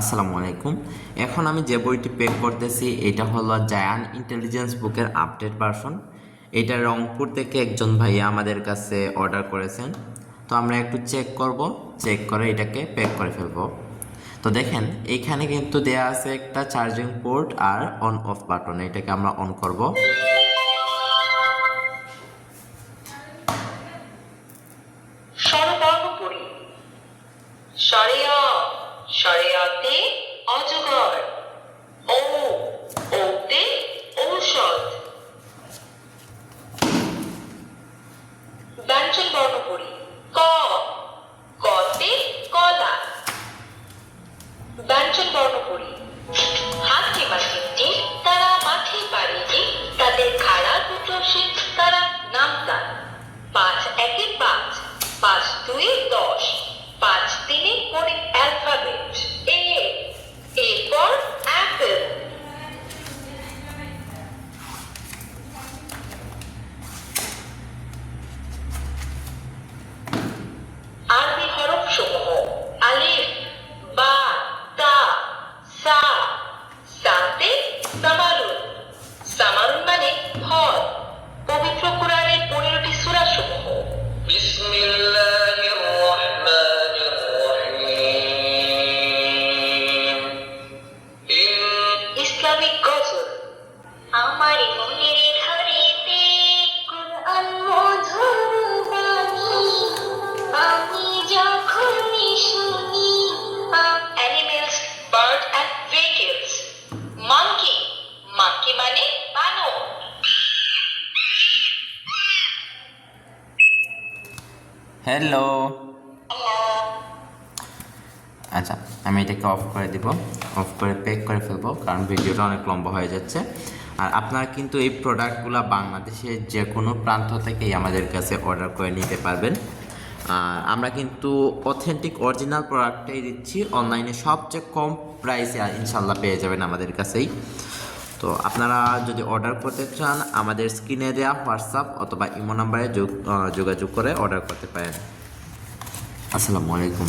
আসসালামু আলাইকুম। এখন আমি যে বইটি প্যাক করতেছি এটা হলো জায়ান্ট ইন্টেলিজেন্স বুকের আপডেট ভার্সন। এটা রংপুর থেকে একজন ভাইয়া আমাদের কাছে অর্ডার করেছেন। তো আমরা একটু চেক করব, চেক করে এটাকে প্যাক করে ফেলবো। তো দেখেন এইখানে কিন্তু দেয়া আছে একটা চার্জিং পোর্ট আর অন অফ বাটন, এটাকে আমরা অন করব। স্বরবর্ণ পড়ি। স্বরেয়া, স্বরেয়াতে অজগর। ও, ওতে ঔষধ। ব্যঞ্জন বর্ণ পড়ি। ক, কতে কলা। ব্যঞ্জন বর্ণ পড়ি। হাতিমা তিনটি, তারা মাঠে পারেনি, তাদের খাড়া দুটো শীত, তারা নামতাম। ৫ একে ৫, ৫ দুয়ে ১০, ৫ তিনে পড়ি alphabet. A, A for Apple. আরবি হরফ সমূহ: আলিফ, বা, তা, সা। সাতে সামারুন। সামারুন মানে ফল। পবিত্র কোরআনের ১৫টি সূরা সমূহ: বিসমিল্লাহির রহমানির রহিম। ইসলামিক গজল। আমার মনের ঘরেতে কুরআন মধুর বাণী, আমি যখনই শুনি। Animals, bird and vehicles. Monkey, monkey মানে বানর। হ্যালো। আচ্ছা, আমি এটাকে অফ করে দিব, অফ করে প্যাক করে ফেলবো কারণ ভিডিওটা অনেক লম্বা হয়ে যাচ্ছে। আর আপনারা কিন্তু এই প্রোডাক্টগুলো বাংলাদেশের যে কোনো প্রান্ত থেকেই আমাদের কাছে অর্ডার করে নিতে পারবেন। আর আমরা কিন্তু অথেন্টিক অরিজিনাল প্রোডাক্টটাই দিচ্ছি, অনলাইনে সবচেয়ে কম প্রাইসে ইনশাল্লাহ পেয়ে যাবেন আমাদের কাছেই। তো আপনারা যদি অর্ডার করতে চান আমাদের স্ক্রিনে দেওয়া হোয়াটসঅ্যাপ অথবা ইমো নাম্বারে যোগাযোগ করে অর্ডার করতে পারেন। আসসালামু আলাইকুম।